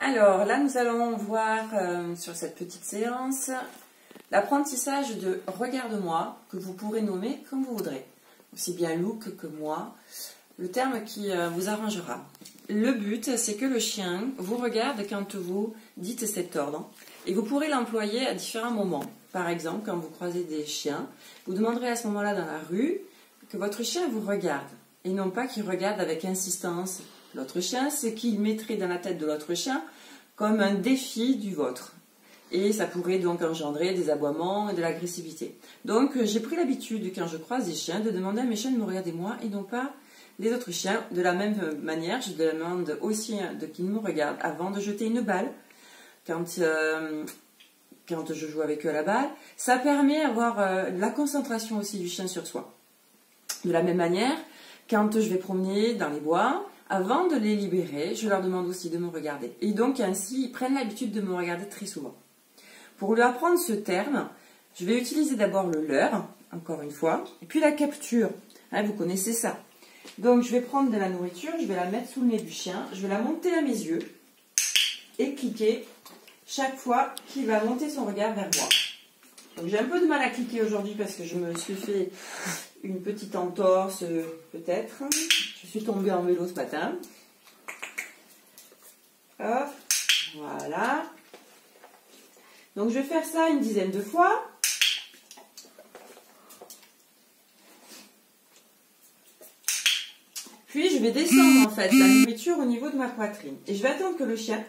Alors là, nous allons voir sur cette petite séance l'apprentissage de regarde-moi que vous pourrez nommer comme vous voudrez, aussi bien look que moi, le terme qui vous arrangera. Le but, c'est que le chien vous regarde quand vous dites cet ordre et vous pourrez l'employer à différents moments. Par exemple, quand vous croisez des chiens, vous demanderez à ce moment-là dans la rue que votre chien vous regarde et non pas qu'il regarde avec insistance l'autre chien, c'est qu'il mettrait dans la tête de l'autre chien comme un défi du vôtre. Et ça pourrait donc engendrer des aboiements et de l'agressivité. Donc j'ai pris l'habitude, quand je croise des chiens, de demander à mes chiens de me regarder moi et non pas les autres chiens. De la même manière, je demande aussi qu'ils me regardent avant de jeter une balle. Quand je joue avec eux à la balle, ça permet d'avoir la concentration aussi du chien sur soi. De la même manière, quand je vais promener dans les bois, avant de les libérer, je leur demande aussi de me regarder. Et donc ainsi, ils prennent l'habitude de me regarder très souvent. Pour lui apprendre ce terme, je vais utiliser d'abord le leurre, encore une fois, et puis la capture. Hein, vous connaissez ça. Donc je vais prendre de la nourriture, je vais la mettre sous le nez du chien, je vais la monter à mes yeux et cliquer chaque fois qu'il va monter son regard vers moi. Donc j'ai un peu de mal à cliquer aujourd'hui parce que je me suis fait une petite entorse peut-être. Je suis tombée en vélo ce matin. Hop, voilà. Donc je vais faire ça une dizaine de fois. Puis je vais descendre en fait la nourriture au niveau de ma poitrine. Et je vais attendre que le chien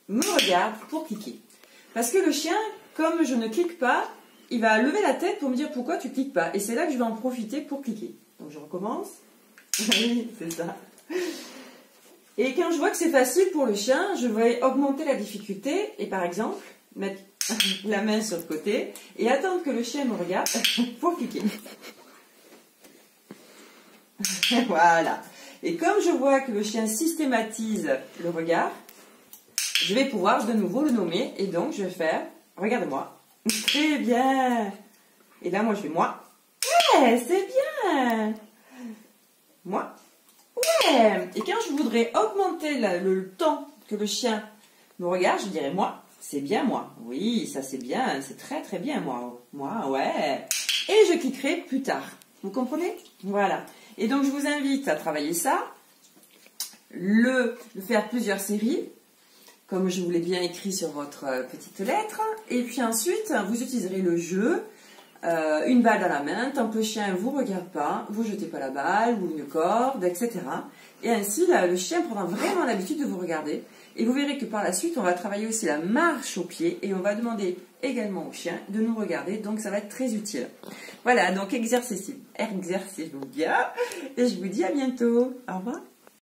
me regarde pour cliquer. Parce que le chien, comme je ne clique pas, il va lever la tête pour me dire pourquoi tu cliques pas. Et c'est là que je vais en profiter pour cliquer. Donc je recommence. Oui, c'est ça. Et quand je vois que c'est facile pour le chien, je vais augmenter la difficulté et par exemple, mettre la main sur le côté et attendre que le chien me regarde pour cliquer. Voilà. Et comme je vois que le chien systématise le regard, je vais pouvoir de nouveau le nommer et donc je vais faire « Regarde-moi ». Très bien. Et là, moi, je fais « Moi ». Ouais, c'est bien. Moi. Ouais. Et quand je voudrais augmenter le temps que le chien me regarde, je dirais « Moi ». C'est bien moi. Oui, ça c'est bien. C'est très très bien moi. Moi, ouais. Et je cliquerai plus tard. Vous comprenez? Voilà. Et donc, je vous invite à travailler ça. Le faire plusieurs séries, comme je vous l'ai bien écrit sur votre petite lettre. Et puis ensuite, vous utiliserez le jeu, une balle dans la main, tant que le chien ne vous regarde pas, vous jetez pas la balle, ou une corde, etc. Et ainsi, là, le chien prendra vraiment l'habitude de vous regarder. Et vous verrez que par la suite, on va travailler aussi la marche au pied et on va demander également au chien de nous regarder. Donc, ça va être très utile. Voilà, donc exercez-vous bien et je vous dis à bientôt. Au revoir.